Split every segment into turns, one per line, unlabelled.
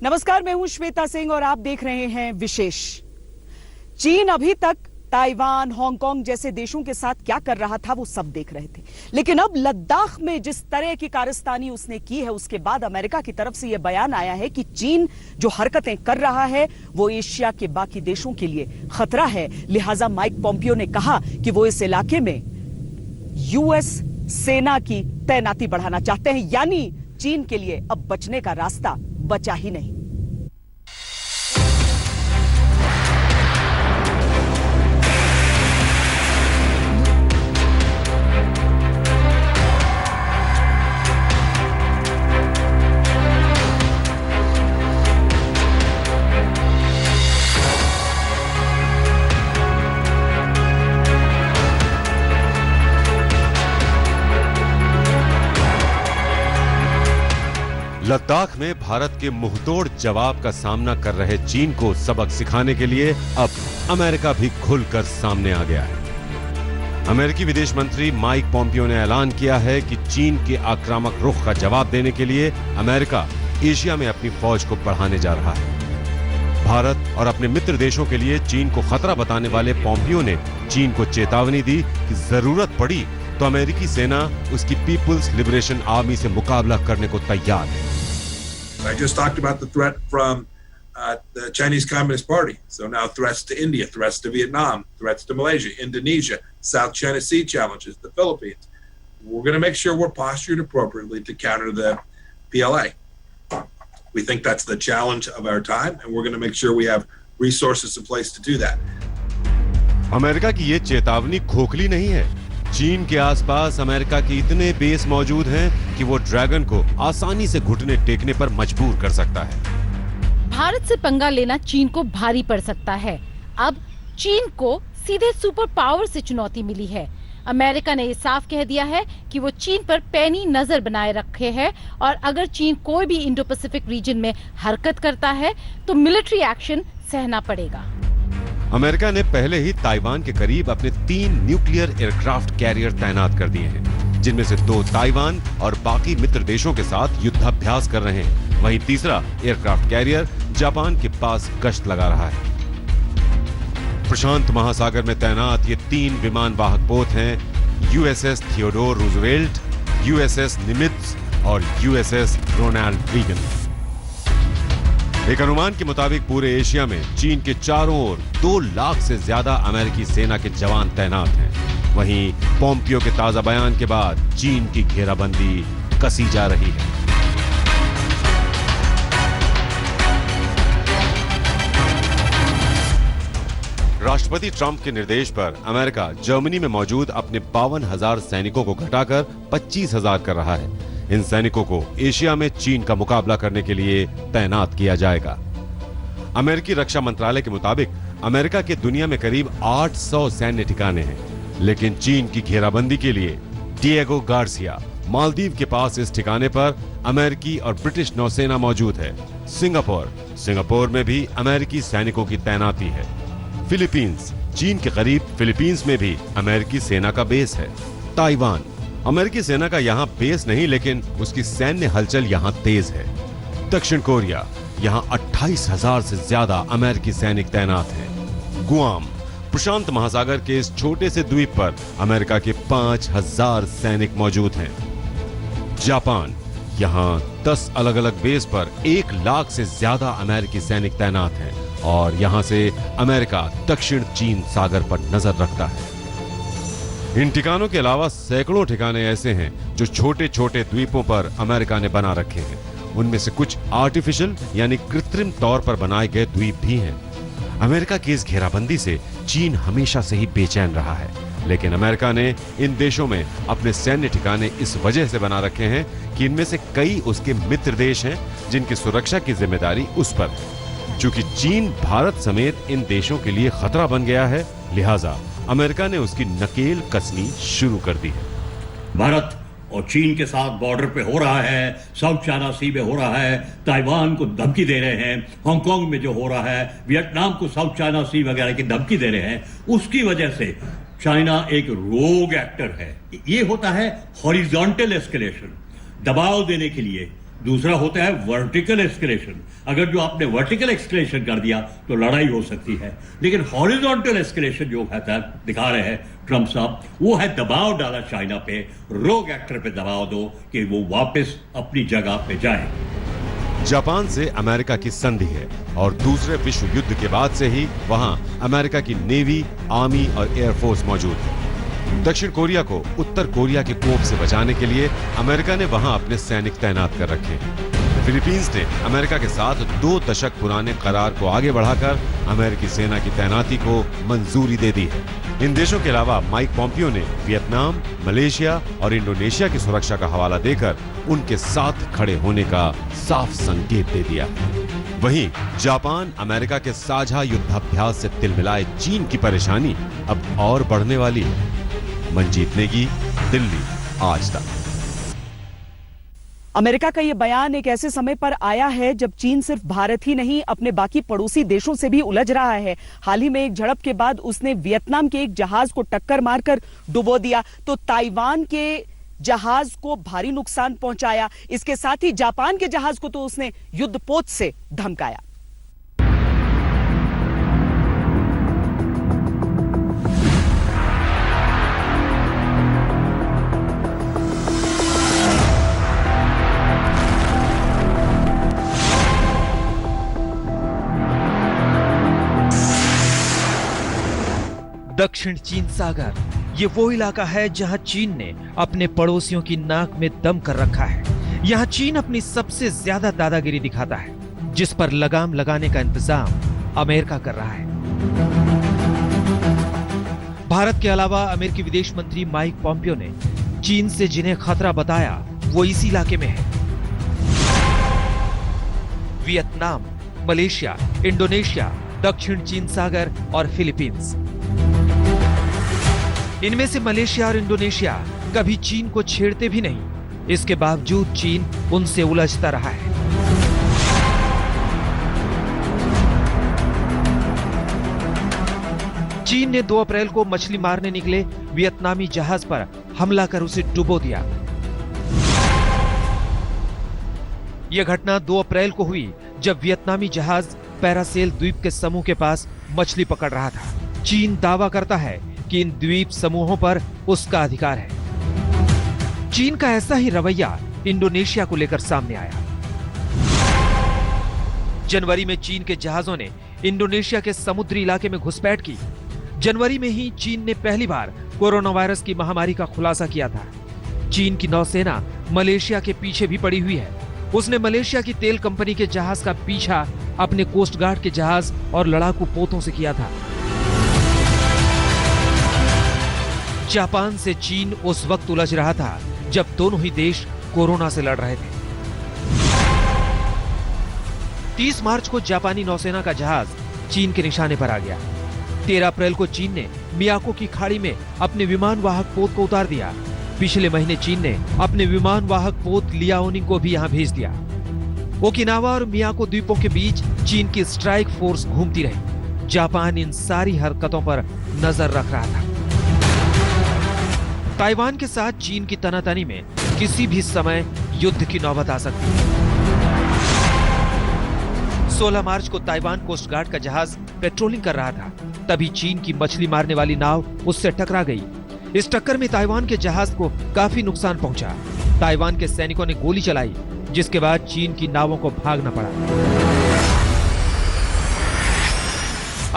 नमस्कार, मैं हूं श्वेता सिंह और आप देख रहे हैं विशेष। चीन अभी तक ताइवान, हांगकांग जैसे देशों के साथ क्या कर रहा था वो सब देख रहे थे, लेकिन अब लद्दाख में जिस तरह की कारस्तानी उसने की है उसके बाद अमेरिका की तरफ से यह बयान आया है कि चीन जो हरकतें कर रहा है वो एशिया के बाकी देशों के लिए खतरा है। लिहाजा माइक पोम्पियो ने कहा कि वो इस इलाके में यूएस सेना की तैनाती बढ़ाना चाहते हैं, यानी चीन के लिए अब बचने का रास्ता बचा ही नहीं।
लद्दाख में भारत के मुंहतोड़ जवाब का सामना कर रहे चीन को सबक सिखाने के लिए अब अमेरिका भी खुलकर सामने आ गया है। अमेरिकी विदेश मंत्री माइक पोम्पियो ने ऐलान किया है कि चीन के आक्रामक रुख का जवाब देने के लिए अमेरिका एशिया में अपनी फौज को बढ़ाने जा रहा है। भारत और अपने मित्र देशों के लिए चीन को खतरा बताने वाले पोम्पियो ने चीन को चेतावनी दी कि जरूरत पड़ी तो अमेरिकी सेना उसकी पीपुल्स लिबरेशन आर्मी से मुकाबला करने को तैयार है।
I just talked about the threat from the Chinese Communist Party. So now threats to India, threats to Vietnam, threats to Malaysia, Indonesia, South China Sea challenges, the Philippines. We're going to make sure we're postured appropriately to counter the PLA. We think that's the challenge of our time, and we're going to make sure we have resources in place to do that.
America की ये चेतावनी खोखली नहीं है। चीन के आसपास America के इतने बेस मौजूद हैं कि वो ड्रैगन को आसानी से घुटने टेकने पर मजबूर कर सकता है।
भारत से पंगा लेना चीन को भारी पड़ सकता है। अब चीन को सीधे सुपर पावर से चुनौती मिली है। अमेरिका ने ये साफ कह दिया है कि वो चीन पर पैनी नजर बनाए रखे है और अगर चीन कोई भी इंडो पैसिफिक रीजन में हरकत करता है तो मिलिट्री एक्शन सहना पड़ेगा।
अमेरिका ने पहले ही ताइवान के करीब अपने 3 न्यूक्लियर एयरक्राफ्ट कैरियर तैनात कर दिए हैं, जिनमें से 2 ताइवान और बाकी मित्र देशों के साथ युद्धाभ्यास कर रहे हैं। वहीं तीसरा एयरक्राफ्ट कैरियर जापान के पास गश्त लगा रहा है। प्रशांत महासागर में तैनात ये 3 विमान वाहक पोत हैं यूएसएस थियोडोर रूजवेल्ट, यूएसएस निमित्ज और यूएसएस रोनाल्ड रीगन। एक अनुमान के मुताबिक पूरे एशिया में चीन के चारों ओर 2 लाख से ज्यादा अमेरिकी सेना के जवान तैनात हैं। वहीं पोम्पियो के ताजा बयान के बाद चीन की घेराबंदी कसी जा रही है। राष्ट्रपति ट्रंप के निर्देश पर अमेरिका जर्मनी में मौजूद अपने 52,000 सैनिकों को घटाकर 25,000 कर रहा है। इन सैनिकों को एशिया में चीन का मुकाबला करने के लिए तैनात किया जाएगा। अमेरिकी रक्षा मंत्रालय के मुताबिक अमेरिका के दुनिया में करीब 800 सैन्य ठिकाने हैं, लेकिन चीन की घेराबंदी के लिए डिएगो गार्सिया मालदीव के पास इस ठिकाने पर अमेरिकी और ब्रिटिश नौसेना मौजूद है। सिंगापुर में भी अमेरिकी सैनिकों की तैनाती है। फिलीपींस, चीन के करीब फिलीपींस में भी अमेरिकी सेना का बेस है। ताइवान, अमेरिकी सेना का यहाँ बेस नहीं, लेकिन उसकी सैन्य हलचल यहाँ तेज है। दक्षिण कोरिया, यहाँ 28,000 से ज्यादा अमेरिकी सैनिक तैनात हैं। गुआम, प्रशांत महासागर के इस छोटे से द्वीप पर अमेरिका के 5,000 सैनिक मौजूद हैं। जापान, यहाँ 10 अलग अलग बेस पर 1 लाख से ज्यादा अमेरिकी सैनिक तैनात हैं और यहाँ से अमेरिका दक्षिण चीन सागर पर नजर रखता है। इन ठिकानों के अलावा सैकड़ों ठिकाने ऐसे हैं जो छोटे छोटे द्वीपों पर अमेरिका ने बना रखे हैं। उनमें से कुछ आर्टिफिशियल यानी कृत्रिम तौर पर बनाए गए द्वीप भी हैं। अमेरिका की इस घेराबंदी से चीन हमेशा से ही बेचैन रहा है, लेकिन अमेरिका ने इन देशों में अपने सैन्य ठिकाने इस वजह से बना रखे हैं कि इनमें से कई उसके मित्र देश हैं जिनकी सुरक्षा की जिम्मेदारी उस पर है। चूंकि चीन भारत समेत इन देशों के लिए खतरा बन गया है, लिहाजा अमेरिका ने उसकी नकेल कसनी शुरू कर दी है।
भारत और चीन के साथ बॉर्डर पे हो रहा है, साउथ चाइना सी में हो रहा है, ताइवान को धमकी दे रहे हैं, हांगकांग में जो हो रहा है, वियतनाम को साउथ चाइना सी वगैरह की धमकी दे रहे हैं। उसकी वजह से चाइना एक रोग एक्टर है। ये होता है हॉरिजॉन्टल एस्केलेशन, दबाव देने के लिए दूसरा होता है वर्टिकल एस्केलेशन। अगर जो आपने वर्टिकल एस्केलेशन कर दिया तो लड़ाई हो सकती है, लेकिन हॉरिजॉन्टल एस्केलेशन जो है दिखा रहे हैं ट्रंप साहब, वो है दबाव डाला चाइना पे, रोग एक्टर पे दबाव दो कि वो वापस अपनी जगह पे जाए।
जापान से अमेरिका की संधि है और दूसरे विश्व युद्ध के बाद से ही वहां अमेरिका की नेवी, आर्मी और एयरफोर्स मौजूद है। दक्षिण कोरिया को उत्तर कोरिया के कोप से बचाने के लिए अमेरिका ने वहां अपने सैनिक तैनात कर रखे हैं। फिलीपींस ने अमेरिका के साथ 2 दशक पुराने करार को आगे बढ़ाकर अमेरिकी सेना की तैनाती को मंजूरी दे दी है। इन देशों के अलावा माइक पॉम्पियो ने वियतनाम, मलेशिया और इंडोनेशिया की सुरक्षा का हवाला देकर उनके साथ खड़े होने का साफ संकेत दे दिया। वहीं जापान अमेरिका के साझा युद्धाभ्यास से तिलमिलाए चीन की परेशानी अब और बढ़ने वाली है। मंजीत नेगी, दिल्ली, आज तक।
अमेरिका का यह बयान एक ऐसे समय पर आया है जब चीन सिर्फ भारत ही नहीं अपने बाकी पड़ोसी देशों से भी उलझ रहा है। हाल ही में एक झड़प के बाद उसने वियतनाम के एक जहाज को टक्कर मारकर डुबो दिया, तो ताइवान के जहाज को भारी नुकसान पहुंचाया। इसके साथ ही जापान के जहाज को तो उसने युद्धपोत से धमकाया।
दक्षिण चीन सागर ये वो इलाका है जहां चीन ने अपने पड़ोसियों की नाक में दम कर रखा है। यहां चीन अपनी सबसे ज्यादा दादागिरी दिखाता है, जिस पर लगाम लगाने का इंतजाम अमेरिका कर रहा है। भारत के अलावा अमेरिकी विदेश मंत्री माइक पॉम्पियो ने चीन से जिन्हें खतरा बताया वो इस इलाके में है। वियतनाम, मलेशिया, इंडोनेशिया, दक्षिण चीन सागर और फिलीपींस। इनमें से मलेशिया और इंडोनेशिया कभी चीन को छेड़ते भी नहीं, इसके बावजूद चीन उनसे उलझता रहा है। चीन ने 2 अप्रैल को मछली मारने निकले वियतनामी जहाज पर हमला कर उसे डुबो दिया। यह घटना 2 अप्रैल को हुई जब वियतनामी जहाज पैरासेल द्वीप के समूह के पास मछली पकड़ रहा था। चीन दावा करता है कि इन द्वीप समूहों पर उसका अधिकार है। चीन का ऐसा ही रवैया इंडोनेशिया को लेकर सामने आया। जनवरी में चीन के जहाजों ने इंडोनेशिया के समुद्री इलाके में घुसपैठ की। जनवरी में ही चीन ने पहली बार कोरोना वायरस की महामारी का खुलासा किया था। चीन की नौसेना मलेशिया के पीछे भी पड़ी हुई है। उसने मलेशिया की तेल कंपनी के जहाज का पीछा अपने कोस्ट गार्ड के जहाज और लड़ाकू पोतों से किया था। जापान से चीन उस वक्त उलझ रहा था जब दोनों ही देश कोरोना से लड़ रहे थे। 30 मार्च को जापानी नौसेना का जहाज चीन के निशाने पर आ गया। 13 अप्रैल को चीन ने मियाको की खाड़ी में अपने विमान वाहक पोत को उतार दिया। पिछले महीने चीन ने अपने विमान वाहक पोत लियाओनिंग को भी यहां भेज दिया। ओकिनावा और मियाको द्वीपों के बीच चीन की स्ट्राइक फोर्स घूमती रही। जापान इन सारी हरकतों पर नजर रख रहा था। ताइवान के साथ चीन की तनातनी में किसी भी समय युद्ध की नौबत आ सकती है। 16 मार्च को ताइवान कोस्ट गार्ड का जहाज पेट्रोलिंग कर रहा था, तभी चीन की मछली मारने वाली नाव उससे टकरा गई। इस टक्कर में ताइवान के जहाज को काफी नुकसान पहुंचा। ताइवान के सैनिकों ने गोली चलाई, जिसके बाद चीन की नावों को भागना पड़ा।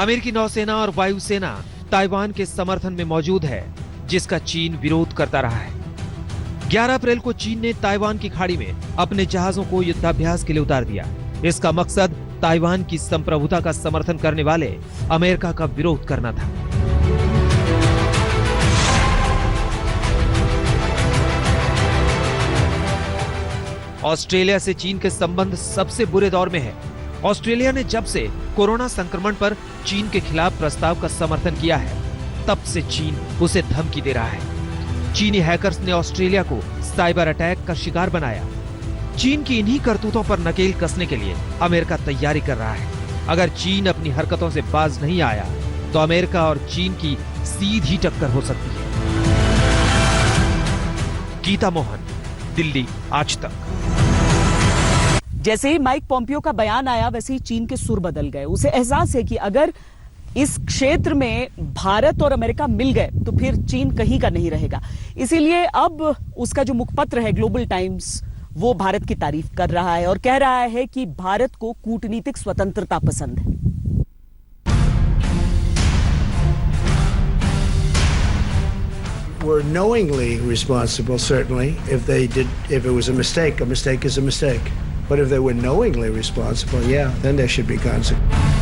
अमेरिकी नौसेना और वायुसेना ताइवान के समर्थन में मौजूद है, जिसका चीन विरोध करता रहा है। 11 अप्रैल को चीन ने ताइवान की खाड़ी में अपने जहाजों को युद्धाभ्यास के लिए उतार दिया। इसका मकसद ताइवान की संप्रभुता का समर्थन करने वाले अमेरिका का विरोध करना था। ऑस्ट्रेलिया से चीन के संबंध सबसे बुरे दौर में है। ऑस्ट्रेलिया ने जब से कोरोना संक्रमण पर चीन के खिलाफ प्रस्ताव का समर्थन किया है, तब से चीन उसे धमकी दे रहा है। चीनी हैकर्स ने ऑस्ट्रेलिया को साइबर अटैक का शिकार बनाया। चीन की इन्हीं करतूतों पर नकेल कसने के लिए अमेरिका तैयारी कर रहा है। अगर चीन अपनी हरकतों से बाज नहीं आया तो अमेरिका और चीन की सीधी टक्कर हो सकती है। गीता मोहन, दिल्ली, आज तक।
जैसे ही माइक पोम्पियो का बयान आया वैसे ही चीन के सुर बदल गए। उसे एहसास है कि अगर इस क्षेत्र में भारत और अमेरिका मिल गए तो फिर चीन कहीं का नहीं रहेगा। इसीलिए अब उसका जो मुखपत्र है ग्लोबल टाइम्स, वो भारत की तारीफ कर रहा है और कह रहा है कि भारत को कूटनीतिक स्वतंत्रता पसंद है।
Were knowingly responsible, certainly. If it was a mistake is a mistake. But if they were knowingly responsible, yeah, then there should be consequences.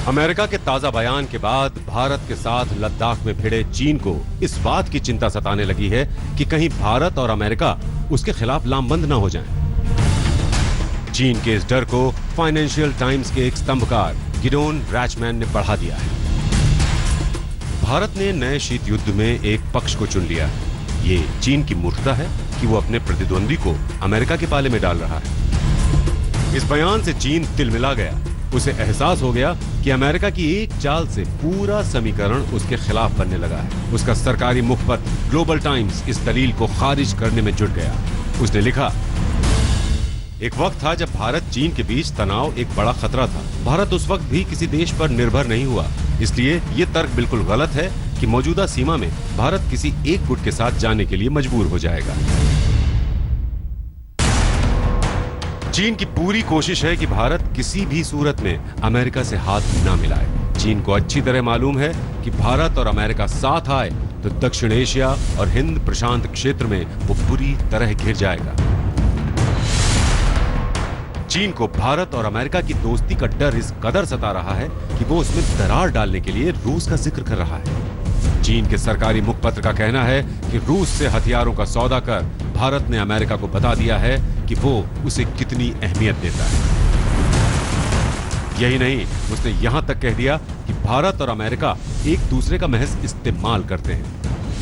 America के ताजा बयान के बाद भारत के साथ लद्दाख में भिड़े चीन को इस बात की चिंता सताने लगी है कि कहीं भारत और अमेरिका उसके खिलाफ लामबंद न हो जाएं। चीन के इस डर को फाइनेंशियल टाइम्स के एक स्तंभकार गिडोन रैचमैन ने बढ़ा दिया है। भारत ने नए शीत युद्ध में एक पक्ष को चुन लिया है। ये चीन की मूर्खता है कि वो अपने प्रतिद्वंदी को अमेरिका के पाले में डाल रहा है। इस बयान से चीन तिलमिला गया। उसे एहसास हो गया कि अमेरिका की एक चाल से पूरा समीकरण उसके खिलाफ बनने लगा है। उसका सरकारी मुखपत्र ग्लोबल टाइम्स इस दलील को खारिज करने में जुट गया। उसने लिखा, एक वक्त था जब भारत चीन के बीच तनाव एक बड़ा खतरा था। भारत उस वक्त भी किसी देश पर निर्भर नहीं हुआ। इसलिए ये तर्क बिल्कुल गलत है कि मौजूदा सीमा में भारत किसी एक गुट के साथ जाने के लिए मजबूर हो जाएगा। चीन की पूरी कोशिश है कि भारत किसी भी सूरत में अमेरिका से हाथ न मिलाए। चीन को अच्छी तरह मालूम है कि भारत और अमेरिका साथ आए तो दक्षिण एशिया और हिंद प्रशांत क्षेत्र में वो बुरी तरह घिर जाएगा। चीन को भारत और अमेरिका की दोस्ती का डर इस कदर सता रहा है कि वो उसमें दरार डालने के लिए रूस का जिक्र कर रहा है। चीन के सरकारी मुखपत्र का कहना है कि रूस से हथियारों का सौदा कर भारत ने अमेरिका को बता दिया है कि वो उसे कितनी अहमियत देता है। यही नहीं, उसने यहां तक कह दिया कि भारत और अमेरिका एक दूसरे का महज इस्तेमाल करते हैं।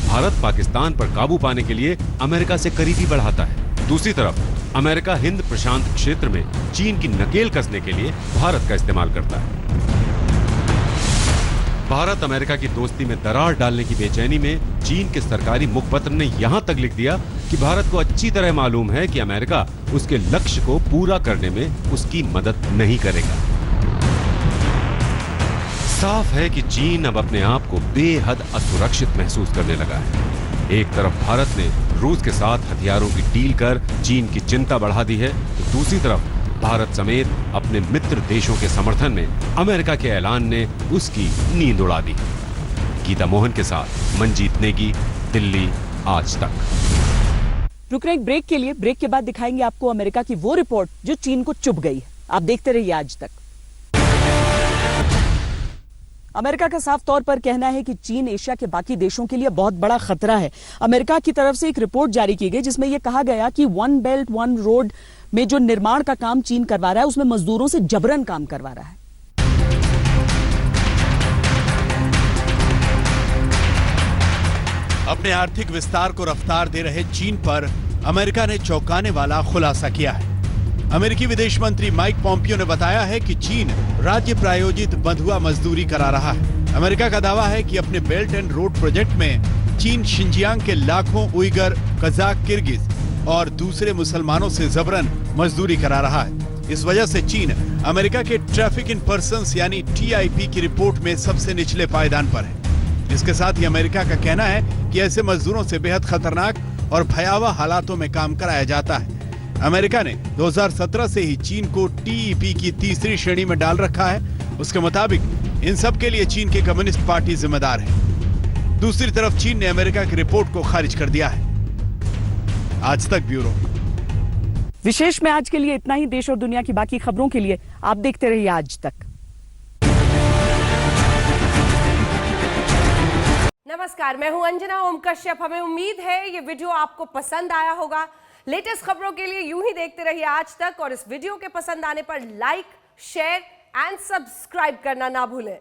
भारत पाकिस्तान पर काबू पाने के लिए अमेरिका से करीबी बढ़ाता है। दूसरी तरफ अमेरिका हिंद प्रशांत क्षेत्र में चीन की नकेल कसने के लिए भारत का इस्तेमाल करता है। भारत अमेरिका की दोस्ती में दरार डालने की बेचैनी में चीन के सरकारी मुखपत्र ने यहां तक लिख दिया कि भारत को अच्छी तरह मालूम है कि अमेरिका उसके लक्ष्य को पूरा करने में उसकी मदद नहीं करेगा। साफ है कि चीन अब अपने आप को बेहद असुरक्षित महसूस करने लगा है। एक तरफ भारत ने रूस के साथ हथियारों की डील कर चीन की चिंता बढ़ा दी है, तो दूसरी तरफ भारत समेत अपने मित्र देशों के समर्थन में अमेरिका के ऐलान ने उसकी नींद उड़ा दी। गीता मोहन के साथ मंजीत नेगी, दिल्ली आज तक।
रुक रहे एक ब्रेक के लिए। ब्रेक के बाद दिखाएंगे आपको अमेरिका की वो रिपोर्ट जो चीन को चुभ गई है। आप देखते रहिए आज तक। अमेरिका का साफ तौर पर कहना है कि चीन एशिया के बाकी देशों के लिए बहुत बड़ा खतरा है। अमेरिका की तरफ से एक रिपोर्ट जारी की गई जिसमें यह कहा गया कि वन बेल्ट वन रोड में जो निर्माण का काम चीन करवा रहा है उसमें मजदूरों से जबरन काम करवा रहा है।
अपने आर्थिक विस्तार को रफ्तार दे रहे चीन पर अमेरिका ने चौंकाने वाला खुलासा किया है। अमेरिकी विदेश मंत्री माइक पोम्पियो ने बताया है कि चीन राज्य प्रायोजित बंधुआ मजदूरी करा रहा है। अमेरिका का दावा है कि अपने बेल्ट एंड रोड प्रोजेक्ट में चीन शिनजियांग के लाखों उइगर, कजाक, किर्गिज और दूसरे मुसलमानों से जबरन मजदूरी करा रहा है। इस वजह से चीन अमेरिका के ट्रैफिक इन पर्सन्स यानी TIP की रिपोर्ट में सबसे निचले पायदान पर है। इसके साथ ही अमेरिका का कहना है कि ऐसे मजदूरों से बेहद खतरनाक और भयावह हालातों में काम कराया जाता है। अमेरिका ने 2017 से ही चीन को TEP की तीसरी श्रेणी में डाल रखा है। उसके मुताबिक इन सब के लिए चीन की कम्युनिस्ट पार्टी जिम्मेदार है। दूसरी तरफ चीन ने अमेरिका की रिपोर्ट को खारिज कर दिया है। आज तक ब्यूरो।
विशेष में आज के लिए इतना ही। देश और दुनिया की बाकी खबरों के लिए आप देखते रहिए आज तक।
नमस्कार, मैं हूं अंजना ओम कश्यप। हमें उम्मीद है ये वीडियो आपको पसंद आया होगा। लेटेस्ट खबरों के लिए यूं ही देखते रहिए आज तक और इस वीडियो के पसंद आने पर लाइक, शेयर एंड सब्सक्राइब करना ना भूलें।